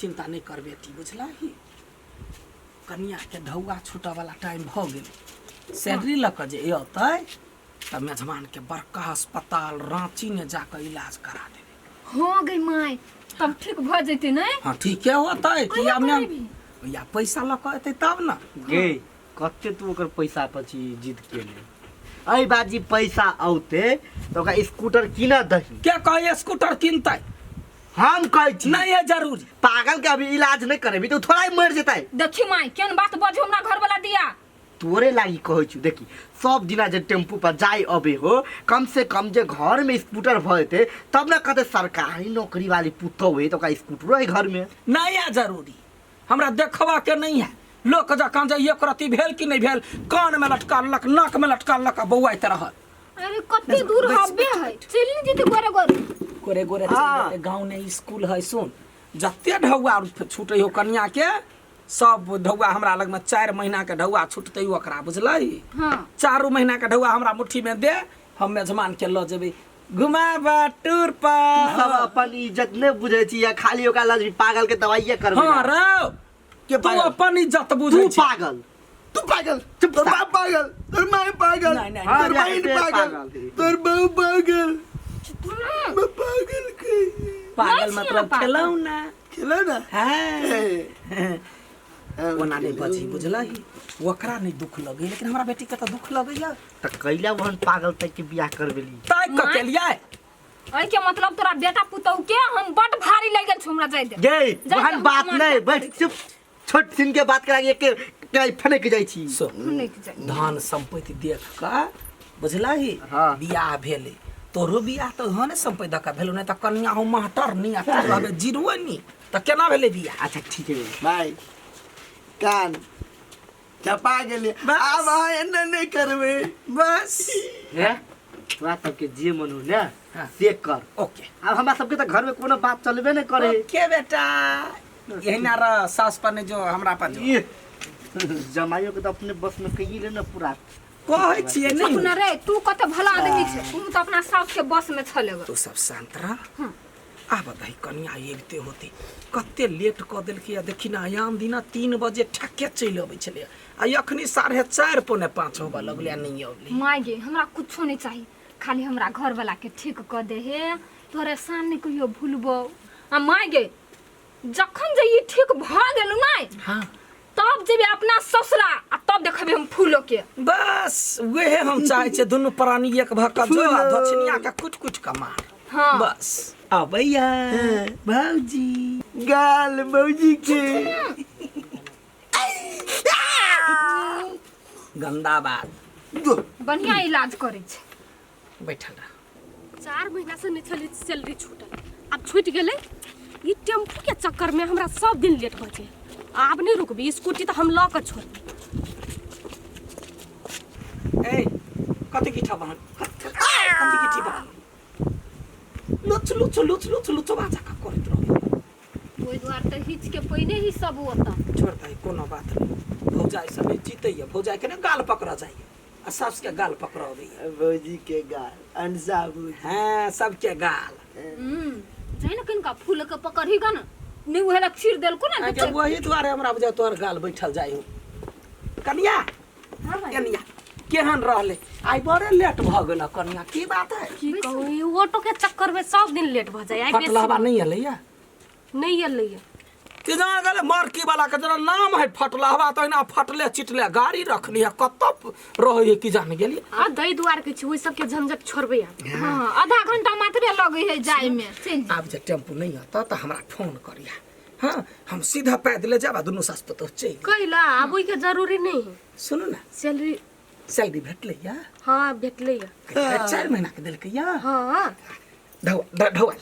चिंता नहीं कर बेटी बुझलही कन्या के ढौआ छूटऽ वाला टाइम भ गेल सैलरी ल के जे अतै त मेजबान के बड़का अस्पताल रांची में जाकर इलाज करा देबे हो गई माय तब ठीक भ जैते नहीं हां ठीके होतै कि में या पैसा ल के एतै तब न गे कते तू ओकर पैसा पची जिद केले अई बाजी पैसा औते तो का स्कूटर किना दही के कहे स्कूटर किनतै हम कहै छी नहीं है जरूरी पागल के अभी इलाज नहीं करेबी तो थोड़ा ही मर जेतै देखी माय केन बात बजे हमरा घर वाला दिया तोरे लागी कहै छी देखी सब दिना जे टेम्पू पर जाई अबे हो कम से कम जे घर में स्कूटर भएते तब न कते सरकारी नौकरी वाली पुतो हुए तो का स्कूटर है घर में नहीं है जरूरी हमरा देखवा के नहीं है लोक जकां जे एक रति भेल कि नहीं भेल कान में लटकालक नाक में लटकालक बौआ तरह अरे कते दूर हबे है चलनी जीते गोरे गोरे गोरे गोरे गांव में स्कूल है सुन जत्ते ढौआ छूटे हो कन्या के सब ढौआ हमरा लग में 4 महीना के ढौआ छूटते ओकरा बुझलही हां 4 महीना के ढौआ हमरा मुट्ठी में दे हम मेजमान के ल जेबे घुमाबा टूर पर सब अपन इज्जत नहीं बुझे छी या खाली ओका लज पागल के दवाइए करबे हां रो के तू अपन इज्जत बुझे छी तू पागल चुप तोर बाप पागल तोर माय पागल नहीं, तोर बहन पागल तोर बहू पागल मैं पागल के पागल मतलब खिलौना खिलौना हां ओना नहीं बजी बुझलही ओकरा नहीं दुख लगे लेकिन हमरा बेटी के तो दुख लगैया त कैला वहन पागल तक के बियाह करबेली तय क के लिए अई के मतलब तोरा बेटा पुतौ के हम बड भारी लग गेल छुमरा जाय दे गे वहन बात नहीं बैठ चुप छोट सिन के बात करा के फनक जाई छी नहीं जाय धान संपत्ति देख का बुझलही हाँ। बियाह भेले तोरो बियाह तो हने संपत्ति दका भेलो नहीं त कन्या हो महटर नहीं आ तू रहबे जीरो नहीं त केना भेले बियाह अच्छा ठीक है भाई कान चपा गेले अब एने नहीं करबे बस है तोरा सबके जे मन हो ना हाँ। से कर ओके अब हमरा सबके तो घर में कोनो बात चलबे नहीं करे ओके बेटा यही ना र सास पर ने जो हमरा पर जो ये जमाइयो के तो अपने बस में कही ले ना पूरा कहै छिए नहीं अपना रे तू कते भला आदमी छे तू तो अपना सास के बस में छलेगा तू सब शांत रह आ बताई कन्या एबते होते कते लेट क देल कि देखि ना आयाम दिना 3 बजे ठक्के चल आबै छले आ अखनी 4:30 पौने 5 होबा लगले नहीं अबले माय गे हमरा कुछो नहीं चाहिए खाली हमरा घर वाला के ठीक क दे हे तोरे सामने कहियो भूलबो आ माय गे जखन जे ई ठीक भ गेलु नाय हां तब जेबे अपना ससुरा आ तब देखबे हम फूलो के बस वेहे हम चाहे छे दोनों प्राणी एक भक्का जो आ दक्षिणिया का कुछ का मार हां बस आ भैया भौजी गाल मौजी के गंदा बात बढ़िया इलाज करे छे बैठल रह 4 महीना से नहीं चली सैलरी छूटल अब छूट गेले ई टेम्पू के चक्कर में हमरा सब दिन लेट हो जाए आब नहीं रुकबी स्कूटी तो हम ल के छोड़ ए कते की ठबन कते की ठबन लुच बाजा का करत रह ओइ द्वार त हिच के पहिने ही सब होता छोड़ दे कोनो बात नहीं भौजाई सब जीतैया भौजाई के ने गाल पकड़ा जाइए आ सास के गाल पकड़ा दैया मौजी के गाल अनसाबू हां सबके गाल जाई न किनका फूल के पकड़ी गन नहीं उहेला खीर देल को ना आगे वही द्वारे हमरा बुझा तोर गाल बैठल जाई हो कन्या हां भाई कन्या केहन रहले आई बड़े लेट भ गेल कन्या की बात है की कहूं ई ऑटो के चक्कर में सब दिन लेट हो जाए फटलहबा नहीं हलैया नहीं एलै कि जान गेले मार्की वाला के जरा नाम है फटलहबा तो ना फटले चिटले गाड़ी रखली है कतप रहे कि जान गेली आ दई दुआर के छी ओइ सब के झंझट छोड़बे हां आधा घंटा मात्र लगे है जाय में चल अब जे टेम्पू नहीं आता तो हमरा फोन करिया हां हम सीधा पैदल जाबा दोनों सास तो चल कैला अब ओइ के जरूरी नहीं सुनो ना सैलरी भेटले या हां भेटले 4 महीना के देलके या हां ढौआ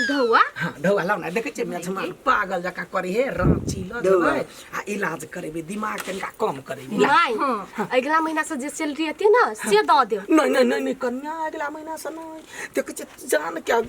ढौआ हाँ ढौआ लाउ ना देखे मेजमान पागल जका करे हे रांची ल जबै आ इलाज करेबे दिमाग कनिका कम करेबे नहीं अगला महीना से जे सैलरी आती ना से द दे नहीं कन्या अगला महीना से नहीं देखे जान क्या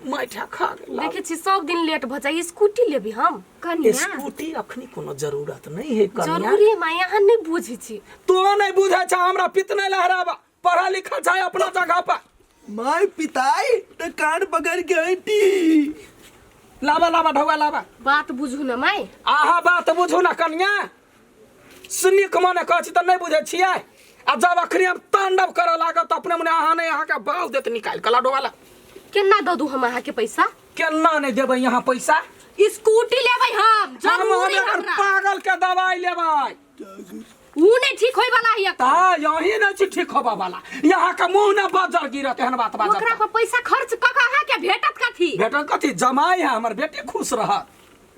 माठा खा गेल देखे छी सब दिन लेट भ जाई स्कूटी लेबी हम कन्या स्कूटी अखनी कोनो जरूरत नहीं है कन्या जरूरी मां यहाँ नहीं बुझी छी तो नहीं बुझा छ हमरा पितने लहराबा पढ़ा लिखा छ अपना जगह पर माय पिताई तो कान पकड़ के हटी लावा लावा ढौआ लावा। बात बुझू न माय। आहा बात बुझू ना कनिया। सुनिक मने कहै छी त नहीं बुझै छियै। आ जब अखनी हम तांडव करे लागत अपने मने अहाँ नहीं अहाँ के बाल देत निकाल के लाडो वाला। केना दऽ दू हम अहाँ के पैसा? केना नहीं देबै यहाँ पैसा? स्कूटी लेबै हम जरूरी हमरा। पागल के दवाई लेबै। ऊ नहीं ठीक होय वाला हिया। ता यही नहीं ठीक होबा वाला। यहाँ का मुंह न बजर गिरत एहन बात बाजत। ओकरा पर पैसा खर्च क के अहाँ के भेटत कथी? बेटा कथी जमाई है हमर बेटी खुश रहत।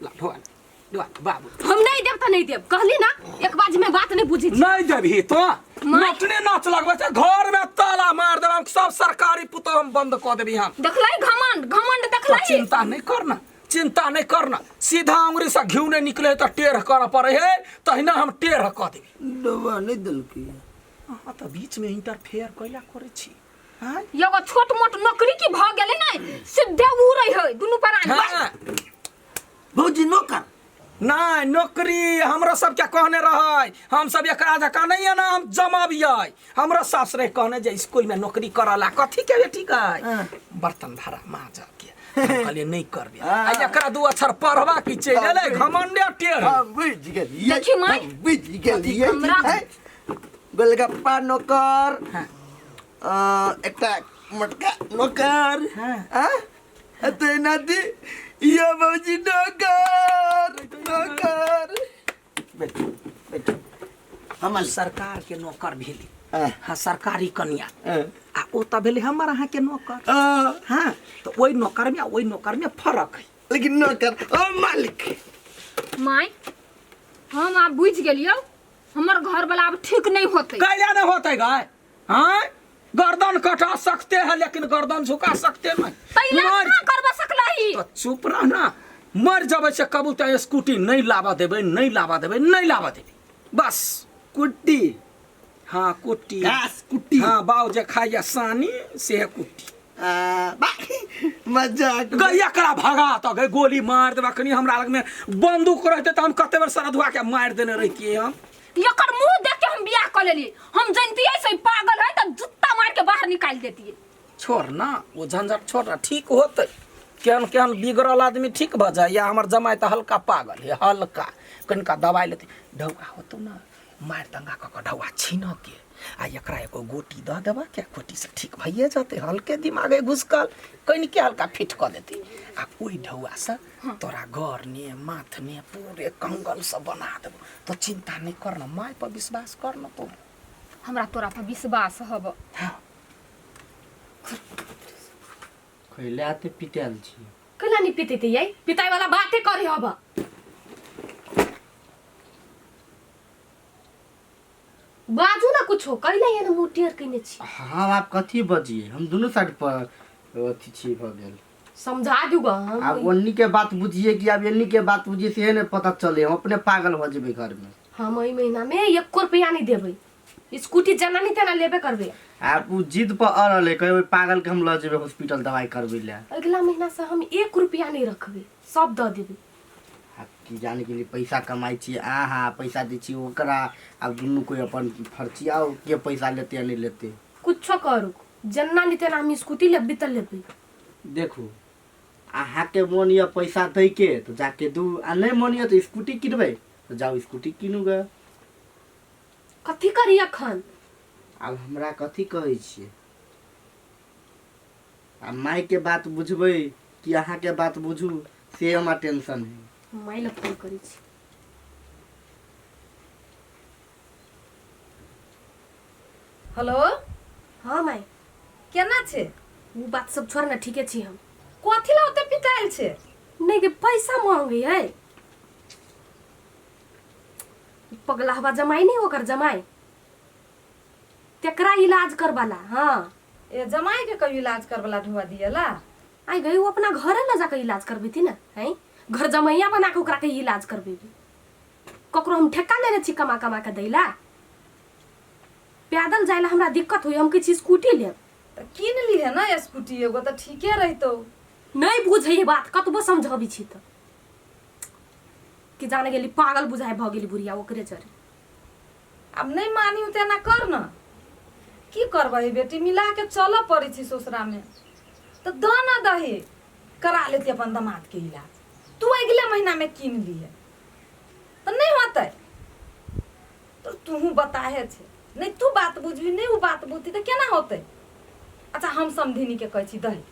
लाडो वाला बाबू हम नहीं देब त नहीं देब कहली ना एक बाजी में बात नहीं बुझी छी। नहीं देबही तो नचने नाच लगबै छै घर में ताला मार देब हम सब सरकारी पुतो हम बंद क देबी हम। देखलै घमंड घमंड तो देखलै। चिंता नहीं करना चिंता नहीं करना सीधा अंगुरी से घिउ नहीं निकले तो टेढ़ कर पड़े है तहिना हम टेढ़ क देबी। दवा नहीं दिलकी अहाँ तो बीच में इंटरफेयर कैला करे छी। हां एगो छोट मोट नौकरी की भ गेलै नै सीधे उड़ै है दुनु परान। हां भौजी नौकर नहीं नौकरी हमरा सब क्या कहने रहे हम सब एकरा जका नहीं है ना हम जमाबियै। हमरा सास रे कहने जे स्कूल में नौकरी करला कथी के बेटी का बर्तन धरा माज के कहलिए नहीं करबे। आ एकरा दू अक्षर पढ़वा की चले घमंडे टेढ़। हां बुझ गेलिए देखी माय बुझ गेलिए गोलगप्पा नौकर एकटा मटका नौकर हां अते नादी ये भौजी नौकर नौकर बेटा बेटा हम सरकार के नौकर भेली। हाँ। हाँ सरकारी कन्या हाँ। आ ओ त भेले हमर अहाँ के नौकर। हाँ तो ओई नौकर में फर्क है। लेकिन नौकर ओ मालिक माय हम आप बुझ गेलियो हमर घर वाला अब ठीक नहीं होते। कैला नहीं होते गाय। हाँ गर्दन कटा सकते हैं लेकिन गर्दन झुका सकते नहीं। तैला ना करबा सकलही तो चुप रहना मर जब से कबू तो स्कूटी नहीं लावा देबे नहीं लावा देबे नहीं लावा देबे बस। कुट्टी हाँ कुट्टी घास कुट्टी हाँ बाऊ जे खाइया सानी से है कुट्टी। मजाक गैया करा भगा तो गए गोली मार देबा कनी हमरा लग में बंदूक रहते तो हम कते बार सरधुआ के मार देने रहिए हम। एकर मुंह देख के हम बियाह कर लेली। हम जानतिए से पागल है त जूता मार के बाहर निकाल देती। छोड़ ना वो झंझट छोड़ ठीक होते केहन केहन बिगड़ल आदमी ठीक भ जाए या हमर जमाई तो हल्का पागल है हल्का कनिका दवाई लेते ढौआ होतो ना मार दंगा क ढौआ छीन के आ एकरा एगो गोटी द देबा के गोटी से ठीक भइए जाते हल्के दिमागे घुसकल कनि के हल्का फिट क देते आ ओई ढौआ से तोरा घर ने माथ ने पूरे कंगल से बना देबो तो चिंता नहीं करना माय पर विश्वास कर न तू। हमरा तोरा पर विश्वास हब। खैले आते पिटाल छी कला नहीं पीते यै पिताई वाला बातें करे हब। बाजू ना कुछो कैला ये ना मोटियर कइने छी। हाँ आप कथी बजिए हम दोनों साइड पर अथी छी भ गेल। समझा दूगा आप ओन्नी के बात बुझिए कि आप एन्नी के बात बुझिए से नहीं पता चले हम अपने पागल हो जेबे घर में। हम ई महीना में 1 रुपया नहीं देबै स्कूटी जना नहीं तना लेबे करबे। आप उ जिद पर अड़ले कहे पागल के हम ल जेबे हॉस्पिटल दवाई करबे ले। अगला महीना से हम 1 रुपया नहीं रखबे सब द देबे। आप की जाने के लिए पैसा कमाई छी आहा पैसा दी छी ओकरा अब दुनू कोई अपन फर्चियाओ के पैसा लेते या नहीं लेते कुछो करू जन्ना नहीं तना हम स्कूटी लेबे त लेबे। देखो आहा के मन या पैसा दे के तो जाके दू आ नहीं मन या तो स्कूटी किनबे तो जाओ स्कूटी किनूगा। कथी करी अखन अब हमरा कथी कहै छियै आ माय के बात बुझबै कि अहाँ के बात बुझू से हमरा टेंशन है। माय ल फोन करी छी। हेलो हाँ माय केना छै वो बात सब छोड़ ना ठीके छी हम। कथी ला ओते पिटाइल छै नहीं के पैसा मांगे है पगला हवा जमाई नहीं होकर जमाई तेकरा इलाज करवाला। हाँ ए जमाई के कभी इलाज करवला ढुआ दियला आई गई वो अपना घरे ले जाकर इलाज करबी थी ना है घर जमैया बना के ओकरा के इलाज करबेबी। ककरो हम ठेका लेने छी कमा कमा के दैला पैदल जाइला हमरा दिक्कत हुई हम किछ स्कूटी लेब त किन ली है ना स्कूटी एगो त ठीके रहितो। नहीं बुझे ये बात कतबो समझबी छी त कि जाने गेली पागल बुझाए भ गेली बुढ़िया ओकरे जरे। अब नहीं मानी उते ना कर न की करबही बेटी मिला के चल पड़ी छी ससुरा में त द ना दही करा लेती अपन दामाद के इलाज। तू अगले महीना में कीन ली है तो नहीं होते। तो तू बताए छे नहीं, तू बात बुझबी नहीं, वो बात बुझती तो केना होते। अच्छा हम समधिनी के कह छी दही।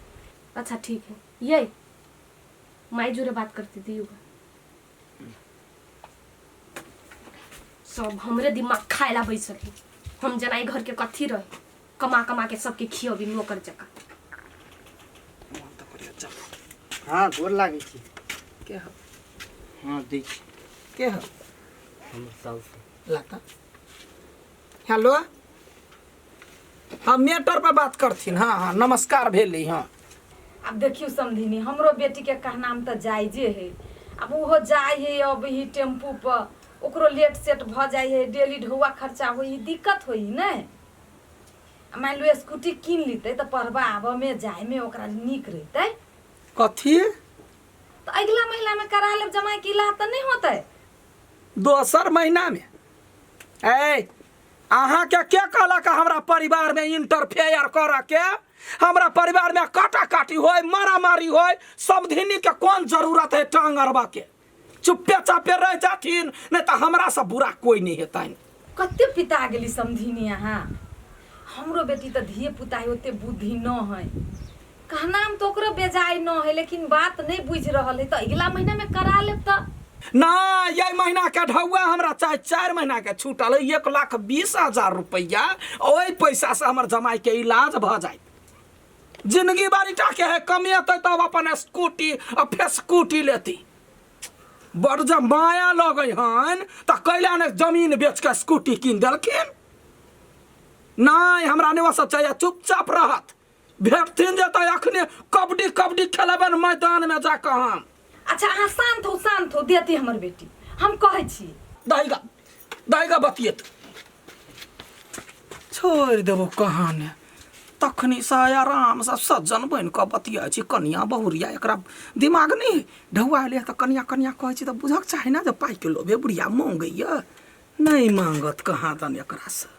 अच्छा ठीक है, ये माई जोरे बात करती थी युवा सब हमरे दिमाग खाएला बैसल है। हम जनाई घर के कथी रहे, कमा कमा के सबके खियबी नौकर जका। हाँ गोर लागे छी। के हो हाँ दै छी। के हो हमर साउस लाता। हेलो हाँ मेटर पर बात करथिन। हाँ हाँ नमस्कार भेली। हाँ अब देखियो समधिनी, हमरो बेटी के कहनाम तो जायजे है। अब वो जाए है अब ही टेम्पू पर, ओकरो लेट सेट भ जाए है, डेली ढौआ खर्चा हो, दिक्कत हो न। मान लो स्कूटी कीन लीते तो पढ़वा आबे में जाए में ओकरा निक रहते। कथी तो अगला महीना में करा ले जमाई के इलाज तो नहीं होते। दोसर महीना में ए अहाँ के कहला का हमरा परिवार में इंटरफेयर कर के, हमरा परिवार में काटा काटी होय, मारा मारी होय, समधिनी के कौन जरूरत है टांग अरबा के। चुप्पे चापे रह जाथिन, नहीं तो हमरा से बुरा कोई नहीं हेता। कते पिता गेली समधिनी यहाँ। हमरो बेटी तो धिये पुता है, ओते बुद्धि न है। कहनाम तो ओकरो बेजाय न है, लेकिन बात नहीं बुझ रहल है। तो अगला महीना में करा ले तो ना ये महीना के ढौआ हमरा चाहे 4 महीना के छूटल है 1,20,000 रुपया। ओहि पैसा से हमर जमाई के इलाज भ जाए। जिंदगी बारीटा के है कमेते तब अपन स्कूटी और फिर स्कूटी लेती। बड़ जब माया लगे हन तो कैला ने जमीन बेच के स्कूटी कीन देलखिन। नहीं हमरा ने सब चाहिए, चुपचाप रहत। भेटथिन जतै अखने कबड्डी कबड्डी खेलबन मैदान में जाकर हम। अच्छा अहाँ शांत हो देती हमर बेटी, हम कहे छी। दाइगा बतियत छोड़ देबो कहाँ ने। तखनी से आराम से सज्जन बन के बतिया छी। कनिया बहुरिया एकरा दिमाग नहीं ढौआ ले तो कनिया कनिया कहे छी तो बुझक चाहे ना। जब पाई के लोभे बुढ़िया मांगैया, नहीं मांगत कहाँ दन एकरा से।